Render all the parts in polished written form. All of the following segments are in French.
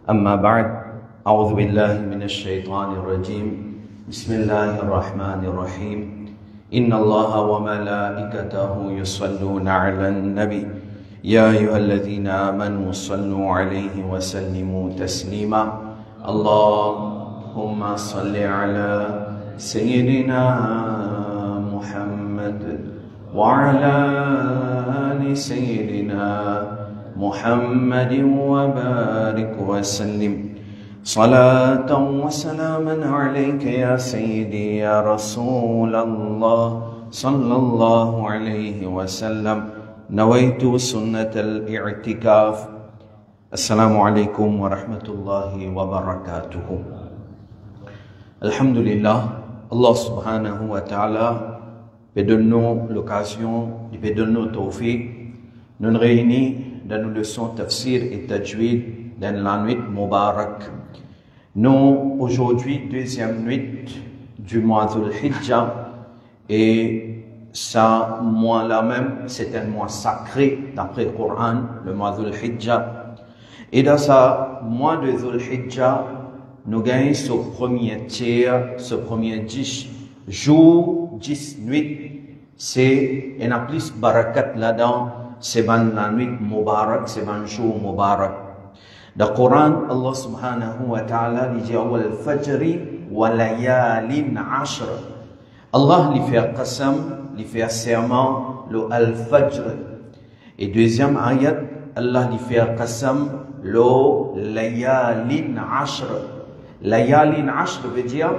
أما بعد أعوذ بالله من الشيطان الرجيم بسم الله الرحمن الرحيم إن الله وملائكته يصلون على النبي يا أيها الذين آمنوا صلوا عليه وسلموا تسليما اللهم صل على سيدنا محمد وعلى آل سيدنا محمد وبارك وسلم صلاة وسلاما عليك يا سيدي يا رسول الله صلى الله عليه وسلم نويت سنة الاعتكاف. السلام عليكم ورحمة الله وبركاته. Alhamdulillah, Allah subhanahu wa ta'ala peut donner l'occasion, il peut donner tawfiq, nous réunir dans nos leçons tafsir et tajwid dans la nuit Mubarak. Nous, aujourd'hui, deuxième nuit du mois Dhul Hijjah, et ça, mois-là même, c'est un mois sacré d'après le Coran, le mois Dhul Hijjah. Et dans ce mois de Dhul Hijjah, nous gagnons ce premier tiers, ce premier 10 jours, 10 nuits. C'est un plus barakat là-dedans, c'est la nuit Mubarak, c'est le jour Mubarak. Dans le Coran, Allah subhanahu wa ta'ala dit awal fajri wa layalin ashr. Allah lui fait qasam, lui fait serment, le al-fajr. Et deuxième ayat, Allah lui fait qasam, le layalin ashr. Layalin ashr veut dire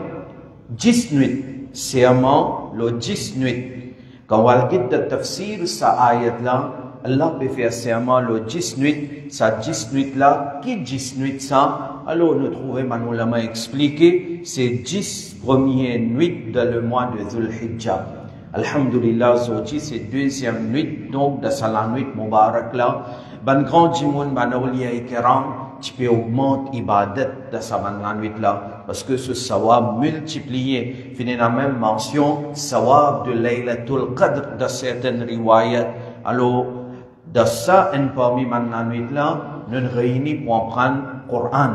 10 nuits. Serment, le 10 nuits. Quand on va le tafsir, ça ayat là, Allah peut faire serment le 10 nuits, ça 10 nuits là, qui 10 nuits ça? Alors nous trouvons, nous l'avons expliqué, c'est 10 premières nuits dans le mois de Dhul Hijjah. Alhamdulillah, aujourd'hui c'est deuxième nuit, donc dans la nuit Mubarak là, ban grand jimoun, ban awliya ikram, tu peux augmenter ibadat dans la nuit là, parce que ce sawab multiplié, finit la même mention, sawab de Laylatul Qadr dans certaines riwayat. Alors, dans ça, parmi la nuit là, nous nous réunissons pour apprendre le Coran.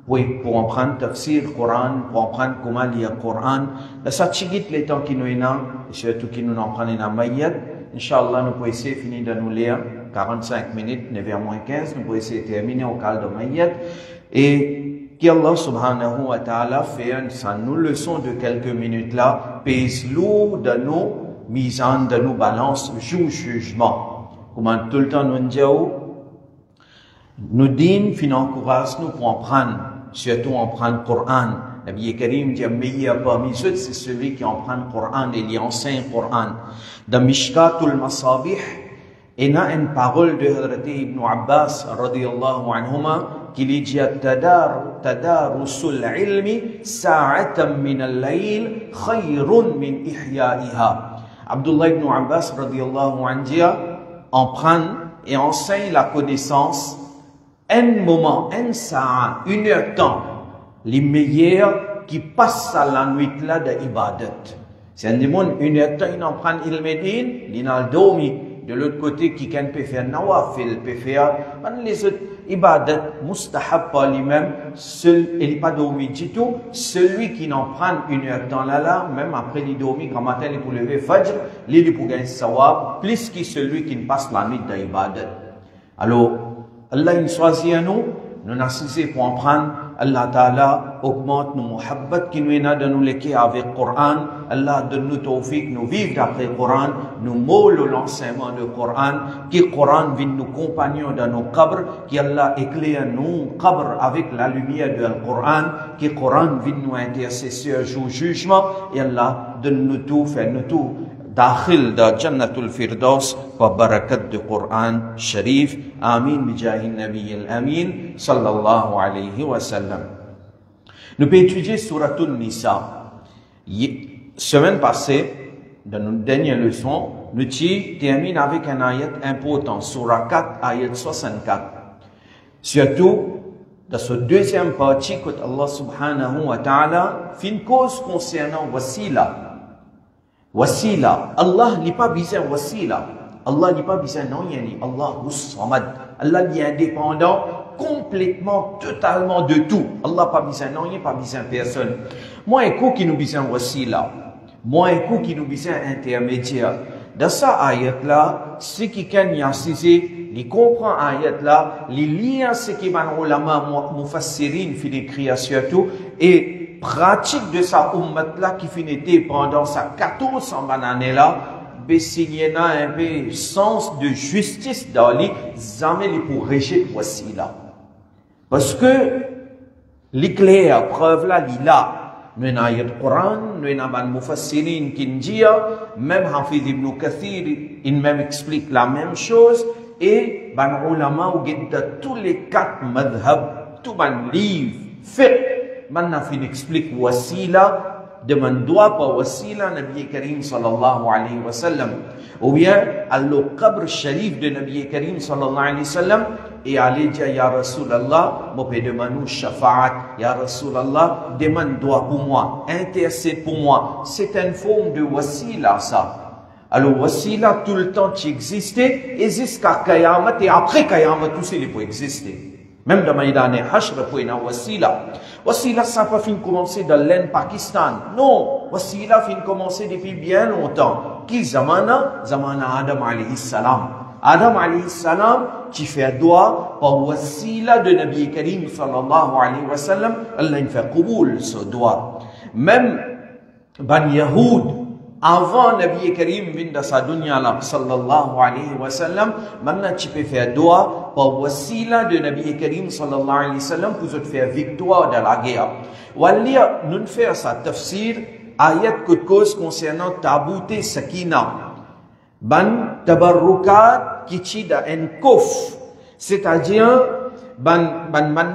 Oui, pour apprendre tafsir Coran, pour apprendre comment lire le Coran. Dans ça, chigit les temps qui nous y a, et surtout qui nous en prennent dans Mayyat. Inch'Allah, nous pouvons essayer de finir de nous lire 45 minutes, 9h-15, nous pouvons essayer de terminer au cas de Mayyat. Et qu'Allah subhanahu wa ta'ala fait une leçon de quelques minutes là, pèse lourd de nos mises de nos balances, jugement. Comment tout le temps nous disons, nous disons, nous encourageons nous pour en prendre, surtout en prendre le Coran. Nabi Karim dit, meilleur parmi eux, c'est celui qui en prend le Coran et il enseigne le Coran. Dans Mishkatul Masabih, il y a une parole de Hazrat Ibn Abbas, radiyallahu anhuma, qui lui dit, Tadarusul ilmi sa'atan min al-layl khayrun min ihya'iha. Abdullah ibn Abbas, radiyallahu anhu, en prendre et enseigne la connaissance un moment, un sa'a, une heure de temps, les meilleurs qui passent à la nuit là d'ibadat. C'est un démon, une heure de temps, il en prend il médine, il en dormi. De l'autre côté, qui peut faire nawafil, peut faire, les autres ibadat, mustahab par lui-même, il n'est pas dormi du tout. Celui qui n'en prend une heure de temps là, même après il dormi, grand matin, il pour lever fajr, il pour gagner sawab, plus que celui qui ne passe la nuit d'ibadat. Alors, Allah il choisit à nous assisons pour en prendre. Allah Ta'ala augmente nos muhabbat qui nous est dans nous l'équer avec le Coran. Allah donne nous tawfiq, nous vivre d'après le Coran, nous molle l'enseignement du Coran, que le Coran vienne nous compagnons dans nos qabrs, qu'Allah éclaire nos qabrs avec la lumière du Coran, que le Coran vienne nous intercesseur jour jugement, et Allah donne nous tout, fait nous tout. داخل دا جنة الفردوس وبركة القرآن الشريف آمين بجاه النبي الأمين صلى الله عليه وسلم. Nous pouvons étudier Suratul Nisa. Semaine passée, dans notre dernière leçon, nous terminons avec un ayat important, Surah 4, ayat 64. Surtout, dans ce deuxième partie, que Allah subhanahu wa ta'ala fait une cause concernant wasila. Wasila, Allah n'est pas besoin wasila. Allah n'est pas besoin non yani Allah samad. Allah est indépendant complètement, totalement de tout. Allah pas besoin non, il pas besoin personne. Moi, écho qui nous besoin aussi là. Moi, écho qui nous besoin intermédiaire. Dans ça ayat là, ce qui can y assisé, il comprend ayat là, les liens ce qui van ulama mufassirin fi l'écrire surtout et pratique de sa ummat là qui finité pendant sa 1400 années là, bessignena un peu sens de justice dans les jamais les pour rejeter voici là. Parce que l'éclair preuve là, il là. Nous avons ayat Coran, nous avons mufassirin qui dit, même Hafiz ibn Kathir, il même explique la même chose, et ban ulama ou de tous les 4 madhab, tout ban livre, fait, maintenant il explique wasila, de man doit pas wasila, Nabi Karim sallallahu alayhi wa sallam, ou bien, al-qabr sharif de Nabi Karim sallallahu alayhi wa sallam, et aller dire, Ya Rasulallah, moi, demande shafa'at, Ya Rasulallah, demande doigt pour moi, intercède pour moi. C'est une forme de wasila, ça. Alors, wasila, tout le temps qui existait, et jusqu'à Qayamat, et après Qayamat, tout ça, il peut exister. Même dans Maïdan et Hashr, pour une wasila. Wasila, ça n'a pas fini de commencer dans l'Inde, Pakistan. Non, wasila fin de commencer depuis bien longtemps. Qui zamana? Zamana Adam alayhi salam. Adam alayhi salam qui fait doigt par wasila de Nabi Karim sallallahu alayhi wa sallam, Allah il fait qaboul ce doigt. Même Ban Yahoud, avant Nabi Karim vient de sa dunya là, sallallahu alayhi wa sallam, maintenant tu peux faire doigt par wasila de Nabi Karim sallallahu alayhi wa sallam pour te faire victoire dans la guerre. Wallia, nous faisons sa tafsir, ayat que cause concernant tabouté sakina. Ban tabarrukat qui tida en kouf, c'est-à-dire ban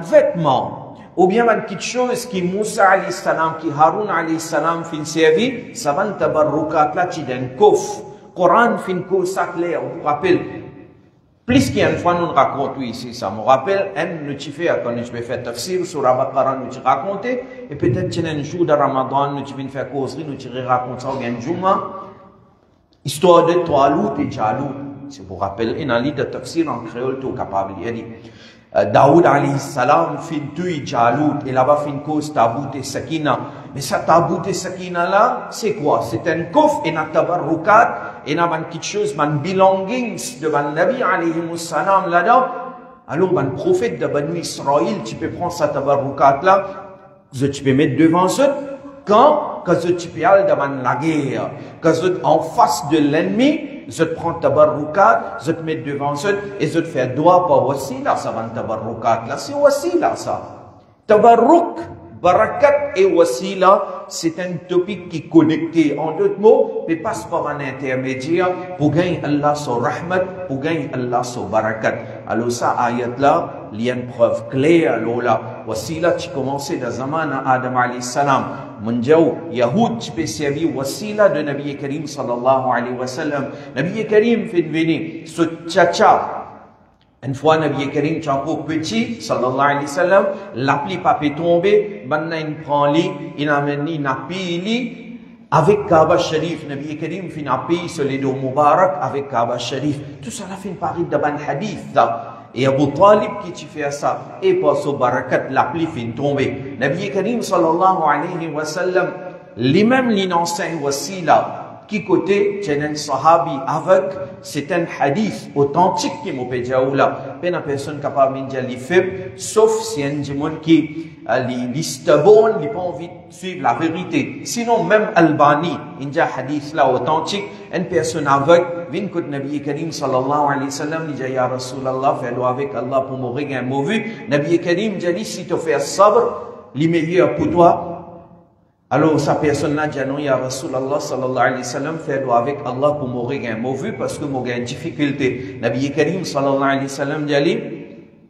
vêtement, ou bien ban quelque chose qui Moussa alayhi salam, qui Haroun alayhi salam fin servi, ça ban tabarrukat là tida en kouf. Coran fin kouf ça clair, on vous rappelle. Plus qu'une fois nous racontons ici ça, me rappelle, nous tu fais quand je vais faire tafsir sur Al-Baqarah, nous tu raconter, et peut-être tu un jour de Ramadan, nous tu viens faire causerie, nous tu raconter ça ou bien Juma. Histoire de Talut et Jalut. Si vous vous rappelez, il y a un livre de tafsir en créole tout capable. Il dit, Daoud alayhi salam fin tui Jalut, et là-bas fin cause tabout et sakina. Mais ça tabout et sakina là, c'est quoi? C'est un kof et un tabarrukat, et un quelque chose, un belongings de ban Nabi alayhi salam là-dedans. Alors, un prophète de Banu Israël, tu peux prendre sa tabarrukat là, tu peux mettre devant ça. Quand tu peux aller devant la guerre, quand tu es en face de l'ennemi, je te prends tabarrukat, je te mets devant ça et je te fais doigt par wasila, ça va tabarrukat là, c'est wasila ça. Tabarruk, barakat et wasila, c'est un topic qui est connecté. En d'autres mots, mais passe par un intermédiaire pour gagner Allah son rahmat, pour gagner Allah son barakat. Alors ça, ayat là, il y a une preuve claire. Alors là, wasila, tu commençais dans zaman Adam alayhi salam. Munjaou, Yahoud, tu peux servir wasila de Nabi Karim sallallahu alayhi wa sallam. Nabi Karim fait venir ce tcha-tcha. Une fois, Nabi Karim, tu encore petit, sallallahu alayhi wa sallam, l'appli pas peut tomber, maintenant il prend lit, il amène il napili, avec Kaaba Sharif, Nabi Karim fait napili sur les dos Mubarak, avec Kaaba Sharif. Tout ça, la fin parie d'un hadith, là. Et Abu Talib qui tu fais ça, et par ce barakat, l'appli fin tomber. Nabi Karim, sallallahu alayhi wa sallam, lui-même l'enseigne wasila. Qui côté, c'est un sahabi avec, c'est un hadith authentique qui m'a dit là. Pas une personne capable de dire les faibles, sauf si un monde qui l'istabon, il n'a pas envie de suivre la vérité. Sinon, même Albani, il dit hadith là authentique, une personne avec, vient que Nabi Karim sallallahu alayhi wa sallam, il dit, Ya Rasulallah, fais-le avec Allah pour mourir un mauvais. Nabi Karim dit, si tu fais sabr, le meilleur pour toi. Alors, sa personne-là dit non, Ya Rasulallah sallallahu alayhi wa sallam, fais-le avec Allah pour mourir un mauvais parce que moi j'ai une difficulté. Nabi Karim sallallahu alayhi wa sallam dit,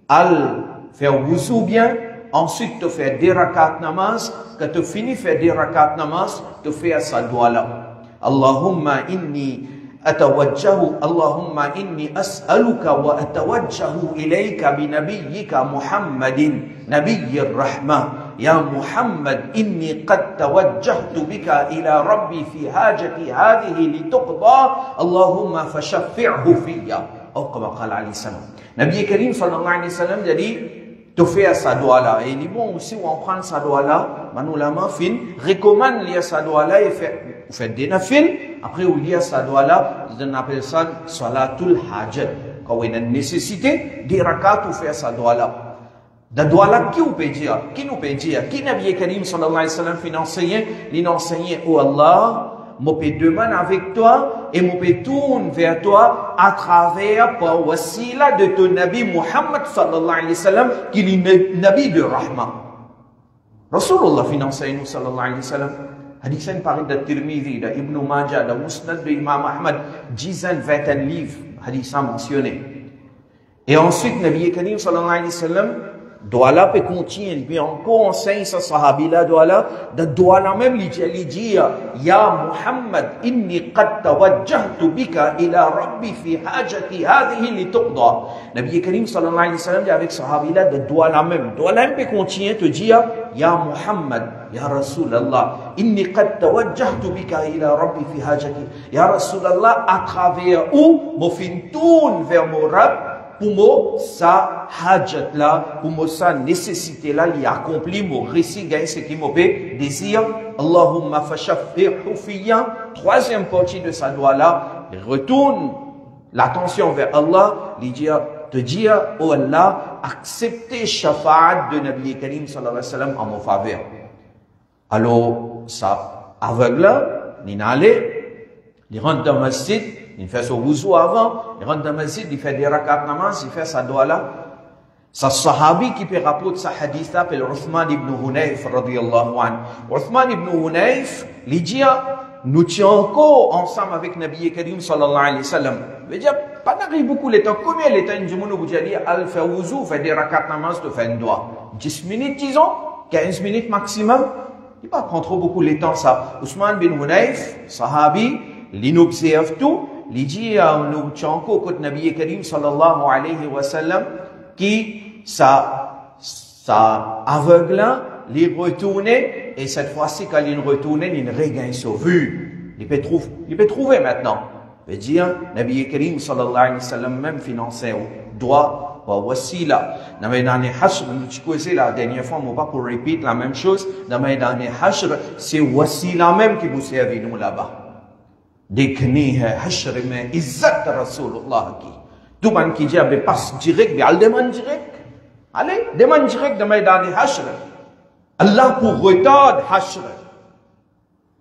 al faire wuzu bien, ensuite tu fais des rakat namaz, quand tu finis de faire des rakat namaz, tu fais sa doigt là. Allahumma inni أتوجه اللهم إني أسألك وأتوجه إليك بنبيك محمد نبي الرحمة يا محمد إني قد توجهت بك إلى ربي في حاجتي هذه لتقضى اللهم فشفعه فيا أو كما قال عليه السلام. Nabi Karim sallallahu alayhi wa sallam jadi te faire sa doigt là. Et il dit bon aussi, on prend sa doigt là, manou la main fin, recommande lire sa doigt là et fait des nafil. Après, on lit sa doigt là, on appelle ça salatul hajat. Quand il y a une nécessité, des rakats ou faire sa doigt là. Da doigt là, qui nous peut dire? Qui nous peut dire? Qui Nabi Karim sallallahu alayhi wa sallam fait enseigner? Il enseigne, oh Allah, je peux demander avec toi et je peux tourner vers toi à travers par wasila de ton Nabi Muhammad sallallahu alayhi wa sallam, qui est le Nabi de Rahma. Rasulullah fait enseigner nous sallallahu alayhi wa sallam. Hadith par de Tirmidhi, de Ibn Majah, de Musnad de Imam Ahmad, 10 ans, 20 livres, hadith mentionné. Et ensuite, Nabi Karim sallallahu alayhi wa sallam, doit là peut continuer, puis encore enseigne sa sahabi là, doit là même, il dit, Ya Muhammad, inni qad tawajjahtu bika ila rabbi fi hajati hadhihi li tuqda. Nabi Karim sallallahu alayhi wa sallam dit avec sahabi là, doit là même peut continuer, te dire, Ya Muhammad, Ya Rasulallah, inni qad tawajjahtu bika ila rabbi fi hajati. Ya Rasulallah, à travers où, me fin tourne vers mon Rabb, pour moi, sa hajat là, pour moi, sa nécessité là, il accomplit mon récit, gagne ce qui me fait désir. Allahumma fashaffihu fiyya. Troisième partie de sa doigt là, il retourne l'attention vers Allah, il dit, te dire, oh Allah, acceptez shafa'at de Nabi Karim sallallahu alayhi wa sallam en mon faveur. Alors, ça, aveugle là, il allait, il rentre dans le masjid, il fait son wuzu avant, il rentre dans le masjid, il fait des rakat namaz, il fait sa doigt là. Sa sahabi qui peut rapporter sa hadith là, c'est Uthman ibn Hunayf, radiyallahu anhu. Uthman ibn Hunayf, il dit, nous tiens encore ensemble avec Nabi Karim sallallahu alayhi wa sallam. Il veut dire, pas d'arriver beaucoup le temps. Combien de temps, nous vous dit, al fait wuzu, fait des rakat namaz, tu fais une doigt. 10 minutes, disons, 15 minutes maximum. Il va prendre trop beaucoup le temps, ça. Uthman ibn Hunayf, sahabi, l'inobserve tout. Il dit, nous tiens encore côté Nabi Karim sallallahu alayhi wa sallam, qui, ça aveugle, il retourner, et cette fois-ci, quand il retourne, il regagne sa vue. Il peut trouver maintenant. Il peut dire, Nabi Karim sallallahu alayhi wa sallam, même financé au droit, par wasila. Dans les derniers hashr, nous la dernière fois, mais pas pour répéter la même chose, dans les derniers hashr, c'est wasila même qui vous sert nous là-bas. Dekni hai hashr mein izzat Rasulullah ki. Tout le monde qui dit, passe direct, mais elle demande direct. Allez, demande direct dans les derniers hashr. Allah pour retard hashr.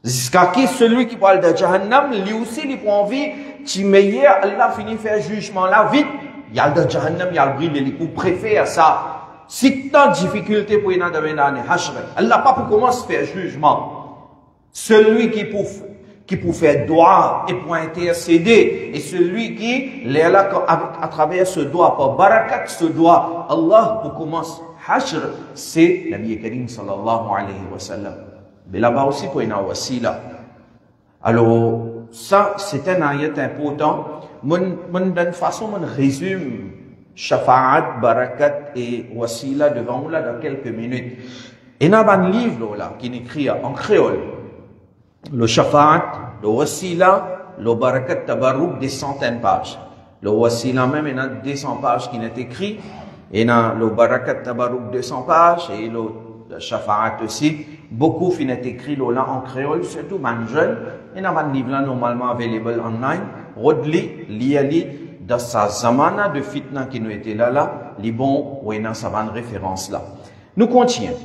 Jusqu'à qui celui qui parle de Jahannam, lui aussi, il prend envie, tu meilleur, Allah finit faire jugement là, vite. Il y a le Jahannam, il y a le bril, il préfère ça. Si tant de difficultés pour y aller dans les hashr, Allah pas pour commencer à faire jugement. Celui qui pour faire droit et pour intercéder, et celui qui, là, à travers ce doigt, par barakat ce doigt, Allah pour commencer hashr, c'est Nabi Karim sallallahu alayhi wa sallam. Mais là-bas aussi, pour une wasila. Alors, ça, c'est un ayat important. D'une façon, on résume shafa'at, barakat et wasila devant nous là dans quelques minutes. Et il y a un livre là, qui est écrit en créole. Le shafa'at, le wasila, le barakat tabarruk, des centaines de pages. Le wasila même, il y a 200 pages qui sont écrites. Et il y a le barakat tabarruk, 200 pages. Et le shafa'at aussi. Beaucoup finissent écrit là en créole, surtout man jeune. Il y a un livre là normalement available online. Rodli, liali, dans sa zamana de fitna qui nous était là, les bons, ou il y a sa bonne référence là. Nous continuons.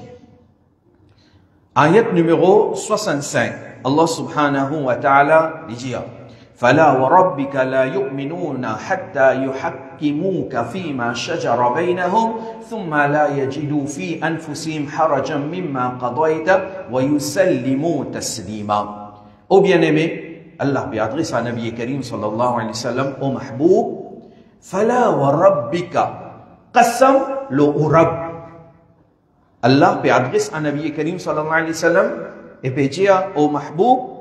Ayat numéro 65. Allah subhanahu wa ta'ala dit فلا وربك لا يؤمنون حتى يحكموك فيما شجر بينهم ثم لا يجدوا في أنفسهم حرجا مما قضيت ويسلموا تسليما. Ô bien-aimé, Allah peut adresser à Nabi Karim sallallahu alayhi wa sallam au mahboub فلا وربك قسم لو رب. Allah peut adresser à Nabi Karim sallallahu alayhi wa sallam et peut dire au mahboub,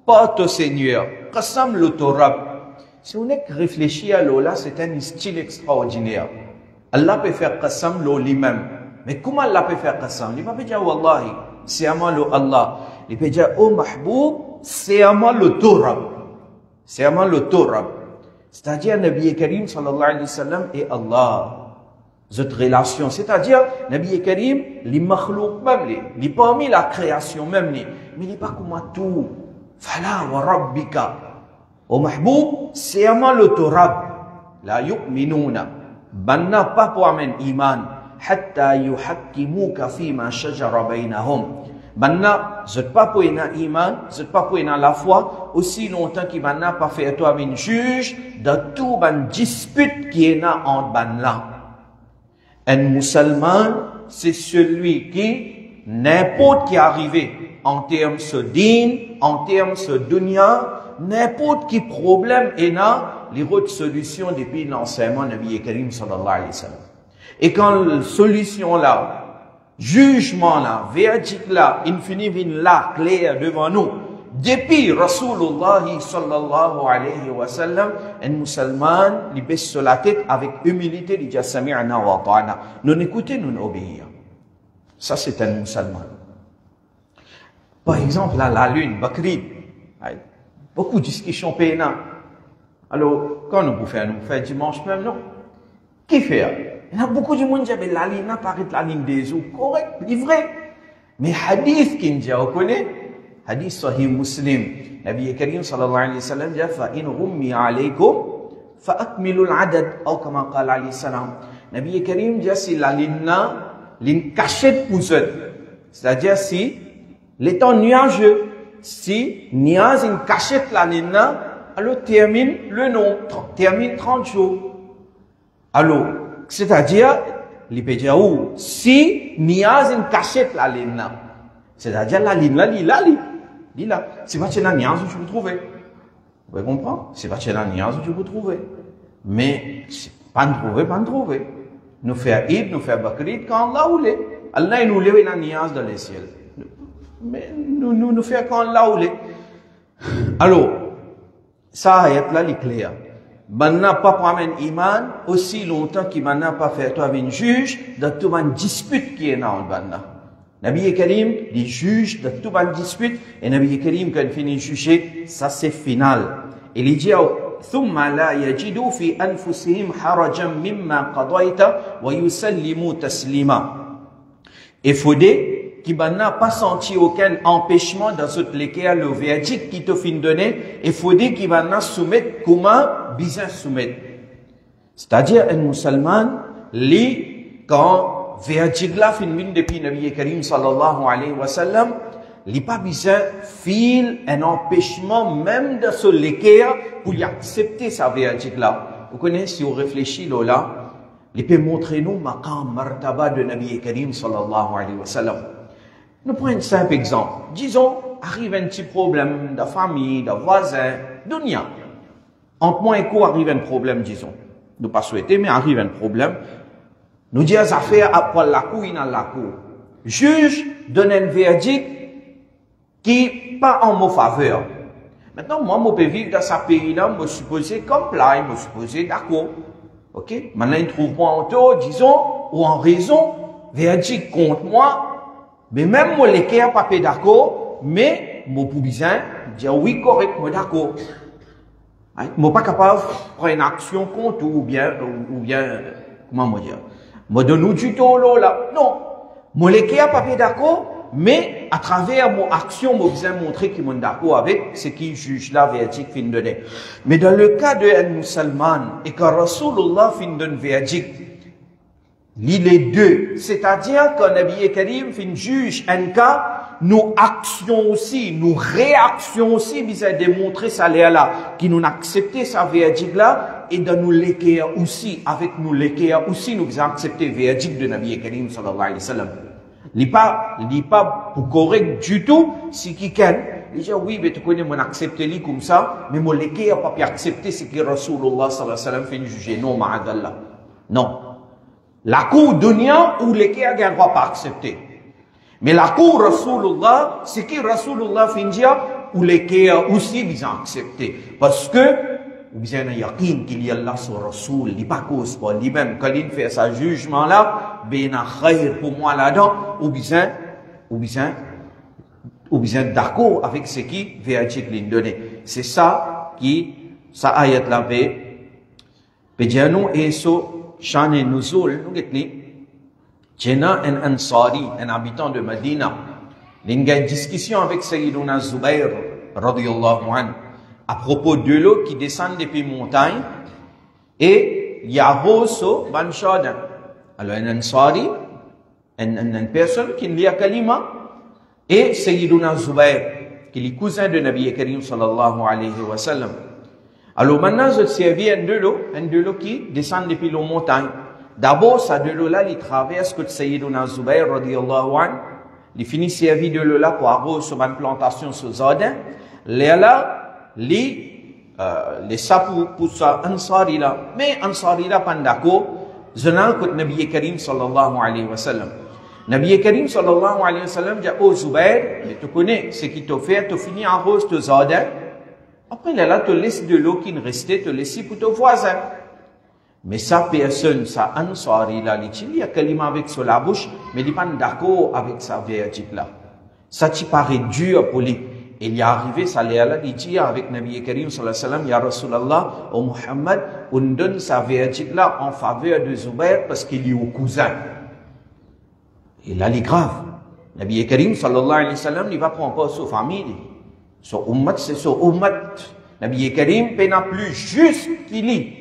pas ton Seigneur, qasam le Torab. Si on est réfléchi à l'eau là, c'est un style extraordinaire. Allah peut faire qasam l'eau lui-même. Mais comment Allah peut faire qasam? Il ne peut pas dire wallahi, c'est à moi le Allah. Il peut dire oh mahboub, c'est à moi le Torab. C'est à moi le Torab. C'est-à-dire Nabi Karim sallallahu alayhi wa sallam et Allah. cette relation, c'est-à-dire, Nabi Karim, les makhlouk même, les parmi la création même, mais il n'est pas comme tout. Fala wa rabbika. Au mahboub, c'est à l'autorab. La yu'minuna. Banna pas pour amène iman. Hatta yuhakkimuka fima shajara bainahum. Banna, zot pas pour ena iman, zot pas pour ena la foi, aussi longtemps qu'il banna pas fait toi un juge de tout ban dispute qui est là entre banna. Un musulman, c'est celui qui, n'importe qui est arrivé, en termes de din, en termes de dunya, n'importe qui problème est là, les autres solutions depuis l'enseignement de Nabi Karim sallallahu alayhi wa sallam. Et quand la solution là, jugement là, verdict là, infini vin là, clair devant nous, depuis Rasulullah sallallahu alayhi wa sallam, un musulman, il baisse sur la tête avec humilité, il dit Sami'na wa ta'ana. Nous écoutons, nous obéir. Ça, c'est un musulman. Par exemple, là, la lune, Bakri, beaucoup de discussions pénales. Alors, quand nous pouvons faire dimanche même, non? Qui fait? Il y a beaucoup de monde qui dit la ligne, paraît la ligne des eaux, correct, livré. Mais hadith qui nous dit, on connaît, hadith sahih muslim, Nabi Karim sallallahu alayhi wa sallam dit, fa in rummi alaykum, fa akmilu al-adad, ou comme qala alayhi salam. Nabi Karim dit, si la ligne cachette pour eux, c'est-à-dire si, l'étant nuageux, si nuage une cachette la ligne, alors termine le nom, termine 30 jours. Alors, c'est-à-dire, il peut dire où, si nuage une cachette la ligne, c'est-à-dire la ligne là, là. C'est pas que la nuage que vous trouvez. Vous pouvez comprendre? C'est pas que la nuage que vous trouvez. Mais, pas de trouver. Nous faisons Eid, nous faisons Bakrid quand Allah voulait. Allah nous lève la nuage dans les ciels. Mais nous faisons quand Allah voulait. Alors, ça ayat là, il est clair. Banna pas prendre iman aussi longtemps qu'il n'a pas fait toi avec un juge de toute une dispute qui est là en banna. Nabi Karim, les juges de toute une dispute, et Nabi Karim, quand il finit de juger, ça c'est final. Et il dit, ثم لا يجدوا في أنفسهم حرجا مما قضيت ويسلموا تسليما. Il faut qui n'a pas senti aucun empêchement dans ce lesquels le verdict qui te fin donné, il faut dire qu'il va soumettre comment bien soumettre. C'est-à-dire un musulman, lui, quand verdict là fin depuis Nabi Karim sallallahu alayhi wa sallam, il pas besoin fil un empêchement même de ce lesquels pour y accepter sa verdict là. Vous connaissez, si on réfléchit là, il peut montrer nous maqam martaba de Nabi Karim sallallahu alayhi wa sallam. Nous prenons un simple exemple. Disons, arrive un petit problème de famille, de voisin, dunya. Entre moi et quoi arrive un problème, disons. Nous pas souhaiter, mais arrive un problème. Nous disons affaire après la cour, il y a la cour. Juge donne un verdict qui pas en mon faveur. Maintenant, moi, je peux vivre dans ce pays-là, je me supposé comply, je me supposé d'accord. Ok? Maintenant, il trouve pas en tort, disons, ou en raison, verdict contre moi. Mais même moi, les cas, pas d'accord, mais, moi, pour bien, dire oui, correct, moi, d'accord. Moi, pas capable de prendre une action contre ou bien, comment moi dire? Moi, donne-nous du tout, là. Non. Moi, les cas, pas d'accord, mais, à travers mon action, moi, bien montrer qu'ils sont d'accord avec ce qui juge la verdict fin donné. Mais dans le cas de un musulman, et que Rasulullah fin donne verdict, il est deux. C'est-à-dire que Nabi Karim fin juge un cas, nos actions aussi, nos réactions aussi, vis-à-vis de démontrer ça là, qui nous accepté sa verdict là, et de nous l'équerre aussi, avec nous l'équerre aussi, nous avons accepté verdict de Nabi Karim sallallahu alayhi wa sallam. Il n'est pas pour correct du tout, si quelqu'un, il dit oui, mais tu connais, mon accepté lui comme ça, mais mon l'équerre pas pu accepter ce que Rasulullah sallallahu alayhi wa sallam fait juger. Non, ma'adallah. Non. La cour dunya ou l'équerre n'a droit pas accepter. Mais la cour Rasulullah, c'est que Rasulullah fait dire, ou l'équerre aussi bien accepter. Parce que, ou bien un yaqin qu'il y a là sur Rasul, il pas cause pour lui-même, quand il fait sa jugement là, ben khayr pour moi là-dedans, ou bien d'accord avec ce qui verdict lui donné. C'est ça qui, ça ayat là, pédianou et so, Shan et Nuzul, nous getni, Jena un Ansari, un habitant de Medina, il y a une discussion avec Sayyiduna Zubair, radiyallahu anhu, à propos de l'eau qui descend depuis montagne, et il y a Rosso, Ban Shadan. Alors, un Ansari, une personne qui lit à Kalima, et Sayyiduna Zubair, qui est le cousin de Nabi Karim sallallahu alayhi wa sallam. Alors maintenant, je servis un de l'eau qui descend depuis la montagne. D'abord, ça de l'eau-là, il traverse que Sayyiduna Zubair, radiyallahu anhu, il finit servi de l'eau-là pour arroser sur une plantation sur Zardin. Là, les sapous pour ça, Ansari là. Mais Ansari là, pas d'accord, je n'ai que Nabi Karim sallallahu alayhi wa sallam. Nabi Karim sallallahu alayhi wa sallam dit, oh Zubair, tu connais ce qui t'a fait, tu finis en rose de Zardin. Après, là, tu laisses de l'eau qui ne restait, tu laisses pour ton voisin. Mais sa personne, sa Ansari là, il y a kalima avec sur la bouche, mais il n'est pas d'accord avec sa verdict là. Ça t'y paraît dur pour lui. Et il est arrivé, ça l'est là, il dit avec Nabi Karim sallallahu alayhi wa sallam, Ya Rasulallah, au Muhammad, on donne sa verdict là en faveur de Zubair parce qu'il est au cousin. Et là, il est grave. Nabi Karim sallallahu alayhi wa sallam, il va prendre encore sa famille. Son ummat, c'est son ummat. Nabi Karim, il n'a plus juste qu'il est.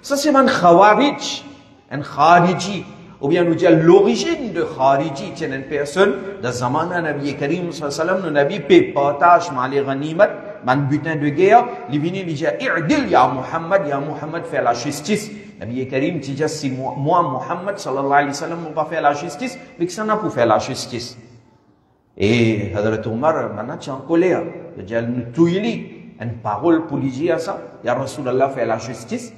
Ça, c'est un khawarij, un khariji. Ou bien nous dire l'origine de khariji, c'est une personne, dans le zaman de Nabi Karim sallallahu alayhi wa sallam, le Nabi paie partage, les ghanimat, un butin de guerre, il vient, il dit, i'dil ya Muhammad, fait la justice. Nabi Karim dit, si moi, Muhammad sallallahu alayhi wa sallam, on va faire la justice, mais que ça n'a pas pour faire la justice. Et Hadrat Omar, maintenant, tu es en colère. Il dit, nous touillons une parole pour lui dire ça. Ya Rasulallah fait la justice.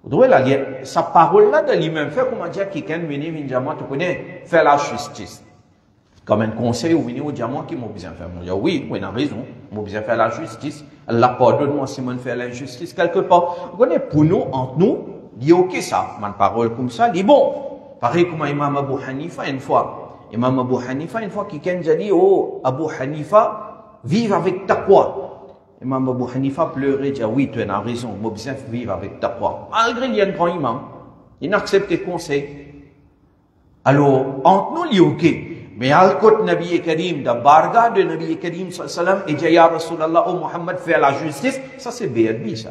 Vous devez la lire. Sa parole-là de lui-même fait, comment dire, quelqu'un vient, tu connais, faire la justice. Comme un conseil, ou venir au diamant qui m'a besoin de faire. Je dis, oui, on a raison. M'a besoin de faire la justice. Allah pardonne-moi si on fait la justice quelque part. Vous connaissez, pour nous, entre nous, il dit, ok, ça, ma parole comme ça, il est bon. Pareil comme Imam Abu Hanifa, une fois. Imam Abu Hanifa, une fois, quelqu'un a dit, oh, Abu Hanifa, vive avec taqwa. Imam Abu Hanifa pleurait, dit, oui, tu as raison, moi, besoin de vivre avec taqwa. Malgré qu'il y a un grand imam, il n'a accepté le conseil. Alors, entre nous, il est ok. Mais al-Qut Nabi Karim, de Barga de Nabi Karim, sallam, et dit, Ya Rasulallah, oh Muhammad, fait la justice, ça c'est BRB, ça.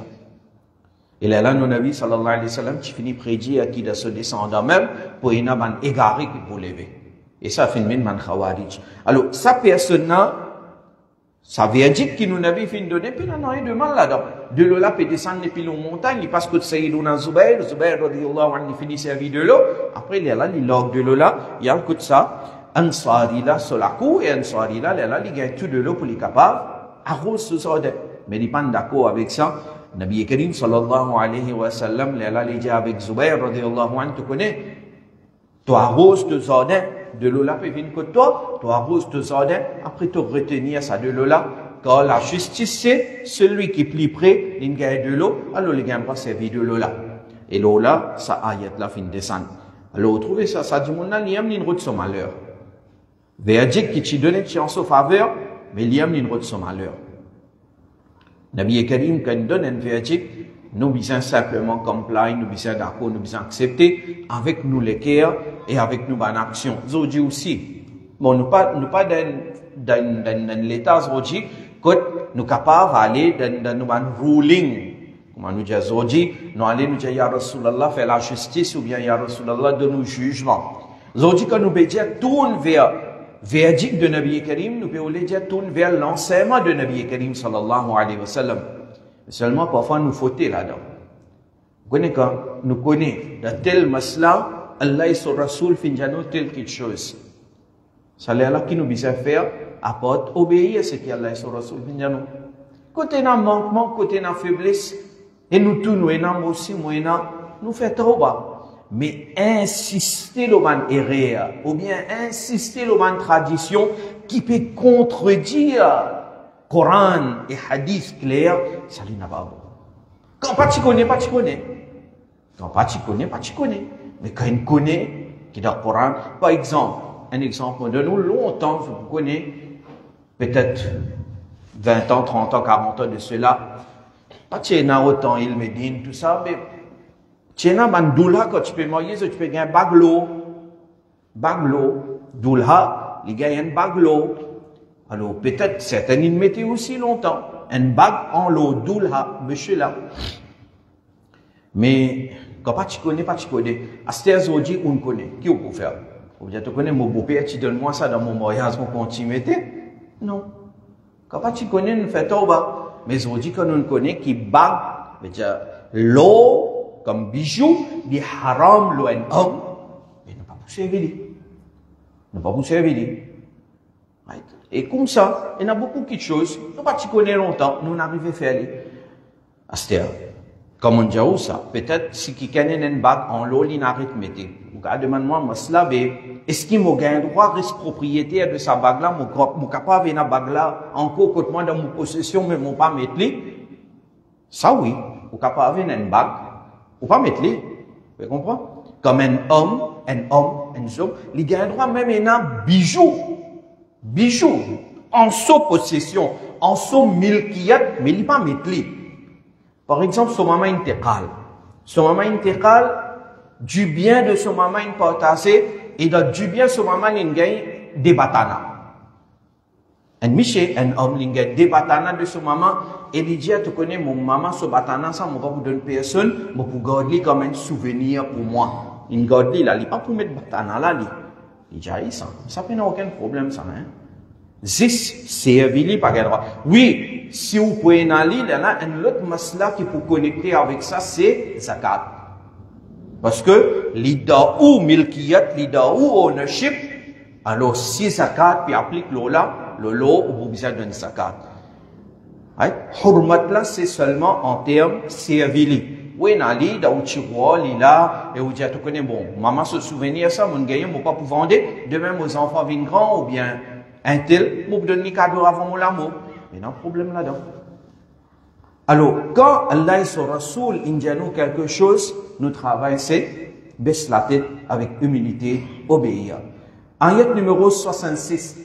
Et là, nos Nabi, sallallahu alayhi wa sallam, qui finit prédire qui de se descendre même, pour y avoir un égaré qui peut lever. Et ça fait une man khawarij. Alors, sa personne-là, ça veut dire qu'il nous avait fait une donnée, puis il en a eu de mal là-dedans. De l'eau là, peut descendre depuis la montagne, parce que Sayyiduna Zubair, radiyallahu anhu, il finit servi de l'eau. Après, il est là, il log de l'eau là, il y a le coup de ça. Ansari là, sur la cour, et Ansari là, il gagne tout de l'eau pour les capables, arrose ce sort. Mais il n'est pas d'accord avec ça. Nabi Karim sallallahu alayhi wa sallam, il dit avec Zubair, radiyallahu anhu, tu connais, tu arroses de Zardin, de l'eau là, puis vient que toi, tu arroses de Zardin, après tu retenir ça de l'eau là, quand la justice c'est celui qui est plus près, il gagne de l'eau, alors il gagne pas servir de l'eau là. Et l'eau là, ça ayat là, fin descendre. Alors, vous trouvez ça, ça dit, mon alliam, il route son malheur. Verdict qui te donne en sa faveur, mais il y a une route son malheur. Nabi Karim, quand il donne un verdict, nous besoin simplement comply, nous besoin d'accord, nous besoin accepter avec nous les cœurs et avec nous bonne action. Zodi aussi. Bon, nous pas dans l'état Zodi, que nous capables d'aller dans nous ruling. Comment nous dit Zodi, nous allons nous dire Ya Rasulallah fait la justice ou bien Ya Rasulallah donne nous jugement. Zodi quand nous bédions tourne vers verdict de Nabi Karim, nous pouvons dire tourne vers l'enseignement de Nabi Karim sallallahu alayhi wa sallam. Seulement, parfois, nous fautons là-dedans. Quand nous connaissons dans tel masla, Allah et son Rasoul finissent telle quelque chose. C'est là qui nous besoin faire, apporte, obéir à ce qu'Allah et son Rasoul finissent. Côté d'un manquement, côté d'un faiblesse, et nous tous, nous aussi, nous faisons trop bas. Mais insister sur une erreur, ou bien insister sur une tradition qui peut contredire Coran et hadith clair, ça n'est pas bon. Quand pas tu connais, pas tu connais. Quand pas tu connais, pas tu connais. Mais quand tu connais, qui dans le Coran, par exemple, un exemple de nous, longtemps, vous connaissez, peut-être 20 ans, 30 ans, 40 ans de cela, pas tu es autant, il me dit tout ça, mais Tiens, ban doula, quand tu peux marier, tu peux gagner baglo. Baglo. Doula, il gagne un baglo. Alors, peut-être, certains, ils mettaient aussi longtemps. Un bag en l'eau, doula, monsieur là. Mais, quand tu connais, Astère Zodi, on connaît. Qui on peut faire? Ou bien tu connais mon beau-père, tu donnes moi ça dans mon mariage, mon continuité? Non. Quand tu connais, on fait tout bas. Mais Zodi, quand on connaît, qui bag, c'est-à-dire, l'eau, comme bijou, dit haram, l'eau, un homme, mais ne pas pousser vili. Ne pas pousser vili. Et comme ça, il y a beaucoup de choses, nous pas tu connais longtemps, nous n'arrivons à faire les. Astère. Comme on dit ça, peut-être si quelqu'un a une bague en l'eau, il n'arrête de mettre. Ou quand demande-moi, moi, cela, est-ce qu'il m'a gagné droit reste propriétaire de sa bague là, mon capable de bague là, encore côté moi dans mon possession, mais mon pas mettre ça oui, ou capable de une bague, ou pas mettre vous comprenez? Comme un homme, il gagne droit même un bijou, en son possession, en son milkiyat, mais il pas mettre. Par exemple, son maman intégrale. Son maman intégrale, du bien de son maman partagé, et du bien de son maman il gagne des batanas. Un Michel, un homme, il gagne des batanas de son maman, et il dit, tu connais mon maman, ce batana, ça, je ne vais pas vous donner personne, mais pour garder comme un souvenir pour moi. Il garde là, il n'est pas pour mettre batana là, il dit, ça n'a aucun problème, ça, hein. Zis, c'est pas droit. Oui, si vous pouvez aller, il y a un autre masla qui peut connecter avec ça, c'est zakat. Parce que l'ida ou milkiyat, l'ida ou ownership, alors si zakat, puis applique l'ola, le lot, vous besoin d'une zakat. Hurmat là, c'est seulement en termes servili. Oui, nali, da ou chihuahua, lila, et vous dites, tu connais, bon, maman se souvenir ça, mon gagnant, mon pas pour vendre, demain, mes enfants viennent grands, ou bien, un tel, pour donner cadeau avant mon amour. Il y a un problème là-dedans. Alors, quand Allah et son Rasoul nous quelque chose, nous travaillons, c'est baisser la tête avec humilité, obéir. Ayat numéro 66.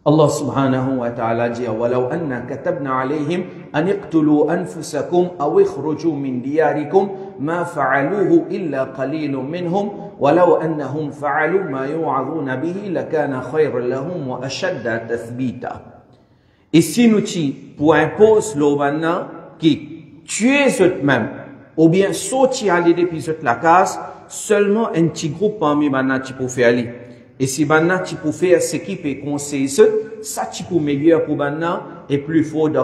Allah subhanahu wa ta'ala dit وَلَوْ أَنَّا كَتَبْنَا عَلَيْهِمْ أَنِ اقْتُلُوا أَنفُسَكُمْ أَوْ اخْرُجُوا مِنْ دِيَارِكُمْ مَا فَعَلُوهُ إِلَّا قَلِيلٌ مِّنْهُمْ وَلَوْ أَنَّهُمْ فَعَلُوا مَا يُوعَظُونَ بِهِ لَكَانَ خَيْرًا لَهُمْ وَأَشَدَّ تَثْبِيتًا. Et si nous pour imposer l'obana qui tuer eux-mêmes ou bien sortir aller depuis la case, seulement un petit groupe parmi maintenant qui peut faire aller. Et si maintenant tu peux faire ce qui peut conseiller ça tu peux meilleur pour maintenant et plus fort de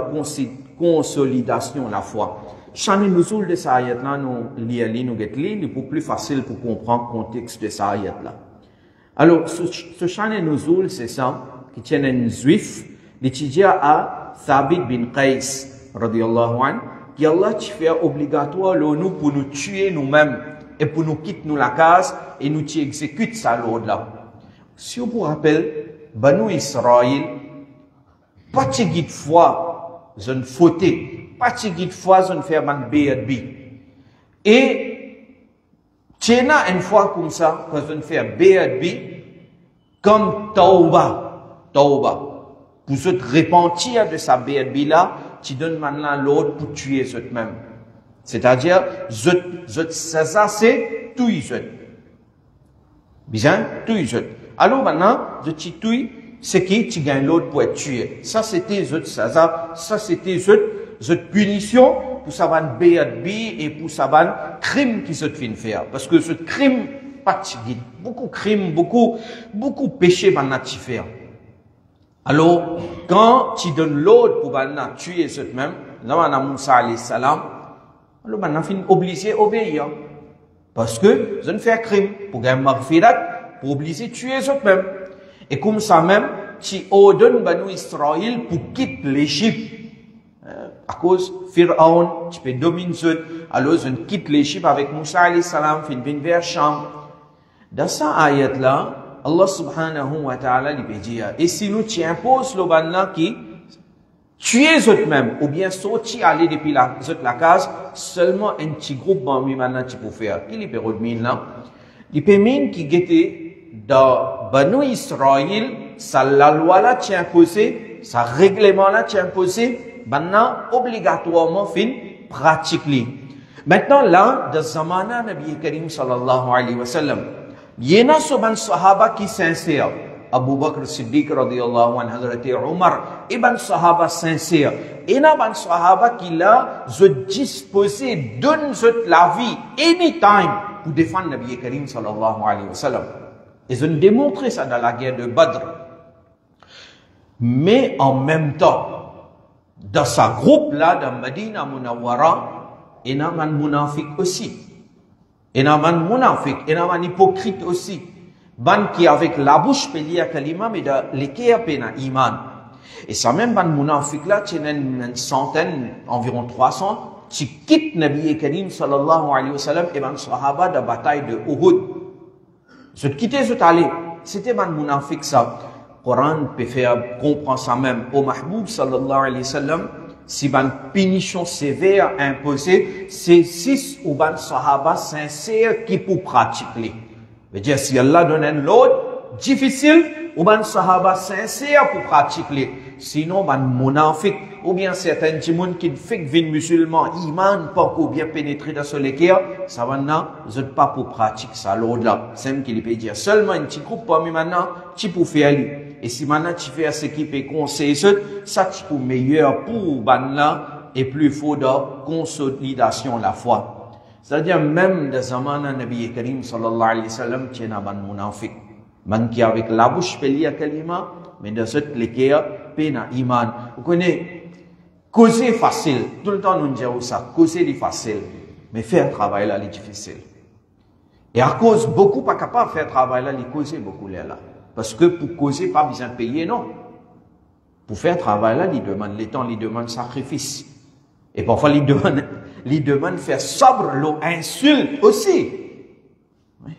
consolidation la foi. Chane nous de sa ayat là nous lire nous get li pour plus facile pour comprendre le contexte de sa ayat là. Alors ce chane nous c'est ça qui tient un juif l'étudiant à Thabit bin Qais radiyallahu anhu qui Allah tu fait obligatoire nous pour nous tuer nous-mêmes et pour nous quitter nous la case et nous tu exécute ça l'ordre là. Si on vous rappelle, Banu Israël, pas de guide fois, je ne fauté, pas de guide fois, je ne fais man BRB. Et, tiens, une fois comme ça, quand je ne fais BRB, comme Tauba, pour se repentir de sa BRB là, tu donnes maintenant l'ordre pour tuer eux-mêmes. C'est-à-dire, ça c'est tout bien, tout alors maintenant, je titouille, c'est qui tu gagnes l'autre pour être tué. Ça c'était ça c'était punition pour ça va BRB et pour ça va crime qui se fait faire. Parce que ce crime, pas de beaucoup crime, beaucoup péché va tu faire. Alors, quand tu donnes l'autre pour tuer eux-mêmes, là on a Moussa alayhi salam, alors maintenant fin obligé obéir. Parce que je ne fais un crime pour gagner marfirat. Pour obliger tuer les autres même. Et comme ça même, tu ordonnes Banu Israël pour quitter l'Égypte. À cause Pharaon, tu peux dominer eux. Alors, je quitte l'Égypte avec Moussa alayhi salam, fin vers Cham. Dans cette ayat-là, Allah subhanahu wa ta'ala lui dit, et si nous tu imposes le banna qui tuer les autres même, ou bien sortir aller depuis la case, seulement un petit groupe parmi maintenant tu peux faire. Qui les peut retenir là? Les pémines qui guettaient dans Banu Israël, ça la loi là tient imposé, ça règlement là tient imposé, maintenant obligatoirement fin pratique li. Maintenant, là, dans Zamana Nabi Karim sallallahu alayhi wa sallam, il y en a souvent sahaba qui sincères. Abu Bakr Siddiq radiyallahu anhu, Hazrat Omar, ibn sahaba sincères. Il y en a sahaba qui là, se disposés, donnent la vie, anytime, pour défendre Nabi Karim sallallahu alayhi wa sallam. Ils ont démontré ça dans la guerre de Badr. Mais en même temps, dans sa groupe là, dans Medina Munawwara, il y a un munafiq aussi. Il y a un munafiq, il y a un hypocrite aussi. Ban qui avec la bouche peut dire kalima, mais dans l'équerre peut na iman. Et ça même ban munafiq là, tu as une centaine, environ 300, qui quittent Nabi Karim sallallahu alayhi wa sallam et ban sahaba de la bataille de Uhud. Se quitter, se aller. C'était ban munafiq ça. Coran peut faire comprendre ça même au Mahboub sallallahu alayhi wa sallam. Si ban punition sévère imposée, c'est 6 ou ban sahaba sincères qui pour pratiquer. Veut dire, si Allah donne un lot difficile, ou ban sahaba sincères pour pratiquer. Sinon, ban munafiq, ou bien certains gens qui font vie musulman, iman, pas ou bien pénétrer dans ce l'équerre, ça va non, vous n'êtes pas pour pratiquer ça, l'autre là. C'est ce qu'il peut dire. Seulement, un petit groupe parmi maintenant, tu peux faire lui. Et si maintenant tu fais ce qui peut conseiller ça, tu peux meilleur pour ban là, et plus fort de consolidation la foi. C'est-à-dire, même dans Zamana Nabi Karim sallallahu alayhi wa sallam, tu es un munafiq. Man qui avec la bouche peut lire kalima, mais dans cette l'équerre, peut na iman. Vous connaissez, causer facile. Tout le temps, nous disons ça. Causer est facile. Mais faire travail là, c'est difficile. Et à cause, beaucoup pas capable de faire travail là, ils causent beaucoup là. Parce que pour causer, pas besoin de payer, non. Pour faire travail là, ils demandent le temps, ils demandent sacrifice. Et parfois, ils demandent faire sobre l'eau, insulte aussi. Oui.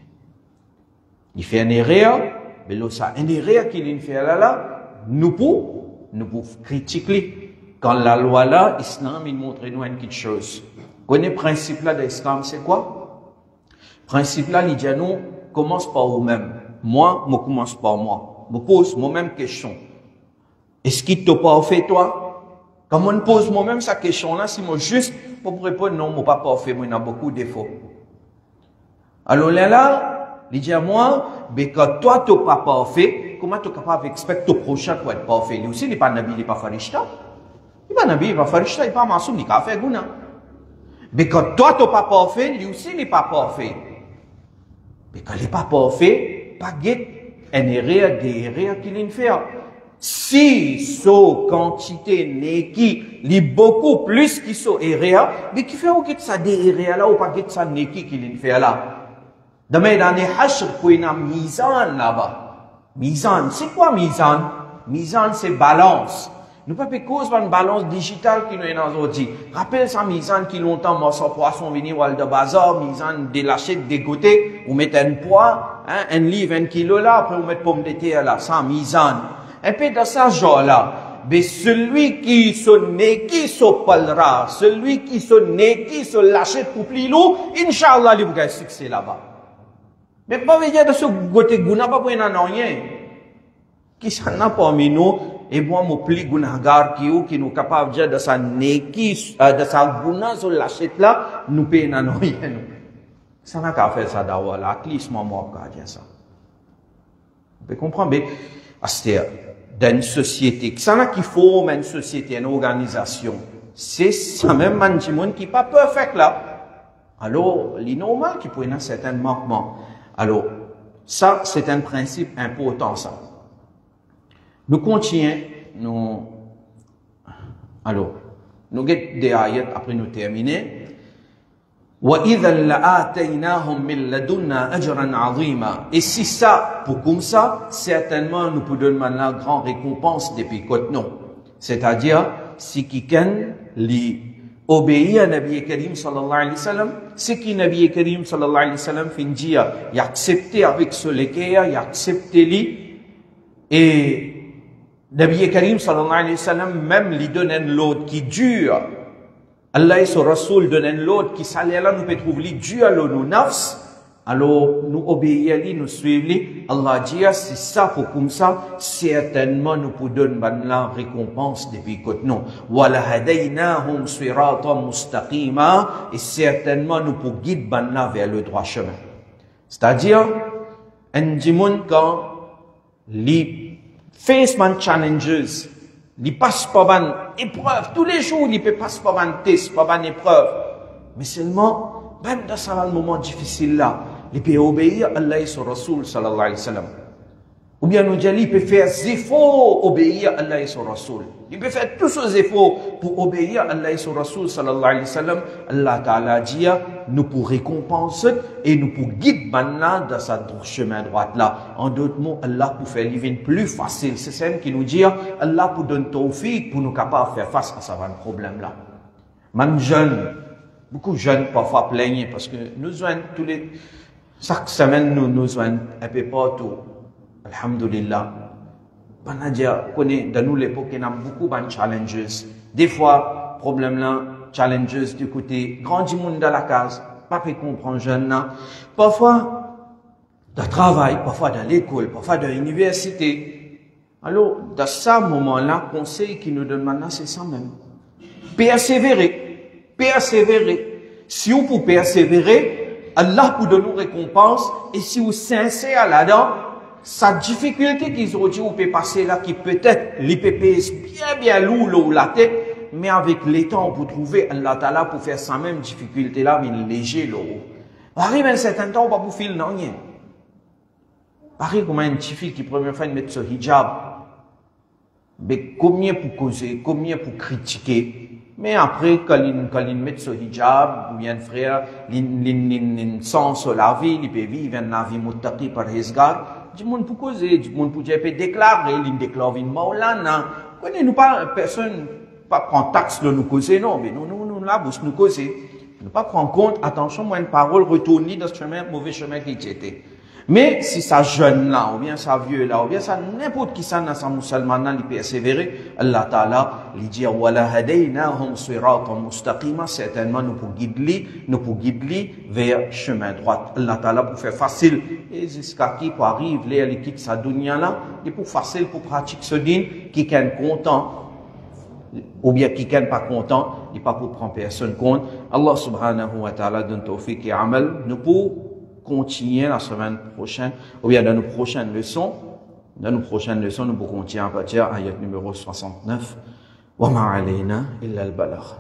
Il fait une erreur, mais l'eau, ça, une erreur qu'il fait là, nous pouvons critiquer. Quand la loi là, l'islam, il montre nous une petite chose. Vous connaissez le principe là de l'islam, c'est quoi? Le principe là, il dit à nous, commence par vous-même. Moi, je commence par moi. Je pose moi-même question. Est-ce qu'il t'a pas fait toi? Quand on pose moi-même sa question là, si moi juste pour répondre non, moi pas fait, moi il y a beaucoup de défauts. Alors là, il dit à moi, mais quand toi tu n'as pas fait, comment tu es capable d'expecter ton prochain pour être parfait? Lui aussi, il n'est pas nabi, il n'est pas farishta. Il n'est pas nabi, il n'est pas farishta, il n'est pas masoum, il n'a pas fait gouna. Mais quand toi tu n'as pas parfait, lui aussi, il n'est pas parfait. Mais quand il n'est pas parfait, pas guette, une erreur, des erreurs qu'il fait. Si so quantité n'est qui li beaucoup plus qui so erreur, mais qui fait ou qui ça des erreurs là ou pas qui ça n'est qui qu'il fait là. Demain dans les hashr pour une mizan là-bas. Mizan, c'est quoi mizan? Mizan c'est balance. Nous pas cause d'une balance digitale qui nous est dans aujourd'hui. Rappelle ça mizan qui longtemps morceau poisson vini ou de bazar, mizan délâché de côté, ou mettre un poids, hein, un livre 20 kilos là, après vous mettre pomme de terre là, ça mizan. Un peu dans ce genre-là, mais celui qui se né, qui se parlera, celui qui se né, qui se lâche pour plus lourd, Inch'Allah, il va succès là-bas. Mais pas veut dire de ce côté gouna, pas pour rien. Qui s'en a parmi nous, et moi, mon plus gounagar qui nous capable de dire de sa né, de sa gouna, se lâche là, nous payons rien. Ça n'a qu'à faire ça d'avoir là, at least moi, qu'à dire ça. Vous pouvez comprendre, mais, c'est dans une société, ça n'a qu'il faut une société, une organisation. C'est ça même un petit monde qui n'est pas parfait là. Alors, il est normal qu'il peut y avoir certains manquements. Alors, ça, c'est un principe important, ça. Nous continuons, alors, nous avons des ayats après nous terminer. وَإِذًا لَآتَيْنَاهُمْ مِنْ لَدُنَّا أَجْرًا عَظِيمًا. Et si ça, pour comme ça, certainement nous pouvons donner la grande récompense depuis côté non. C'est-à-dire, si quelqu'un obéit à Nabi Karim sallallahu alayhi wa sallam, c'est qui Nabi Karim sallallahu alayhi wa sallam fin dire, il a accepté avec ce l'équerre, il a accepté lui, et Nabi Karim sallallahu alayhi wa sallam même lui donne l'autre qui dure. Allah et son Rasoul donnent l'autre qui s'allait là, nous peut trouver dur à nos nafs, Alors, nous obéir, nous suivre, Allah dit, c'est ça pour comme ça, certainement nous pour donner la récompense depuis côté nous. Wala hadaynahum siratan mustaqima, et certainement nous pour guider la vers le droit chemin. C'est-à-dire, un dimon quand les face-man challenges, les passe pas ban épreuve, tous les jours, ils peut passer pas ban test, pas ban épreuve. Mais seulement, même dans ce moment difficile là, il peut obéir à Allah et son Rasoul sallallahu alayhi wa sallam. Ou bien nous disons, il peut faire des efforts obéir à Allah et son Rasoul. Il peut faire tous ces efforts pour obéir à Allah et son Rasoul sallallahu alayhi wa sallam. Allah Ta'ala dit, nous pour récompenser et nous pour guider maintenant dans sa chemin droite là. En d'autres mots, Allah pour faire l'ivine plus facile. C'est ça qui nous dit, Allah pour donner tawfiq pour nous capables de faire face à ce problème là. Même jeunes, beaucoup de jeunes parfois plaignent parce que nous joignent tous les, chaque semaine nous joignent un peu partout. Alhamdulillah. Dans nous l'époque, il y a beaucoup de challenges. Des fois, problème là, challenges du côté grand du monde dans la case, pas peut comprendre jeune là. Parfois, dans le travail, parfois dans l'école, parfois dans l'université. Alors, dans ce moment-là, conseil qui nous donne maintenant, c'est ça même. Persévérer. Persévérer. Si vous pouvez persévérer, Allah pour donner une récompense, et si vous sincère là-dedans, sa difficulté qu'ils ont dit, vous pouvez passer là, qui peut-être, l'IPPS bien lourd la tête, mais avec les temps, vous trouvez Allah Ta'ala pour faire sa même difficulté là, mais léger l'eau. Arrive un certain temps, on va vous filer non rien. Pareil comme une petite fille qui première fois mettre ce hijab. Mais combien pour causer, combien pour critiquer. Mais après, quand il met ce hijab, ou bien frère, il sens la vie, il peut vivre une vie muttaqi par Hezgar. Du monde pour causer, du monde pour dire, peut déclarer, il déclare une maulana. Nous pas, personne, pas prendre taxe de nous causer, non, mais nous, là, vous nous causer. Ne pas prendre compte, attention, moi, une parole retournée dans ce chemin, mauvais chemin qui était. Mais si ça jeune là, ou bien ça vieux là, ou bien ça n'importe qui ça dans sa musulman là, il persévérer, Allah Ta'ala, il dit, wala hadaynahum siratan mustaqima, certainement nous pour guider vers chemin droit. Allah Ta'ala pour faire facile, et jusqu'à qui pour arriver, les quitte sa dunya là, et pour facile pour pratiquer ce din, qui est content, ou bien qui n'est pas content, il pas pour prendre personne compte. Allah subhanahu wa ta'ala donne tawfiq et amal, nous pour continuer la semaine prochaine, ou bien dans nos prochaines leçons. Dans nos prochaines leçons, nous pourrons continuer à partir à ayat numéro 69. Wa ma alayna illa al-balagh.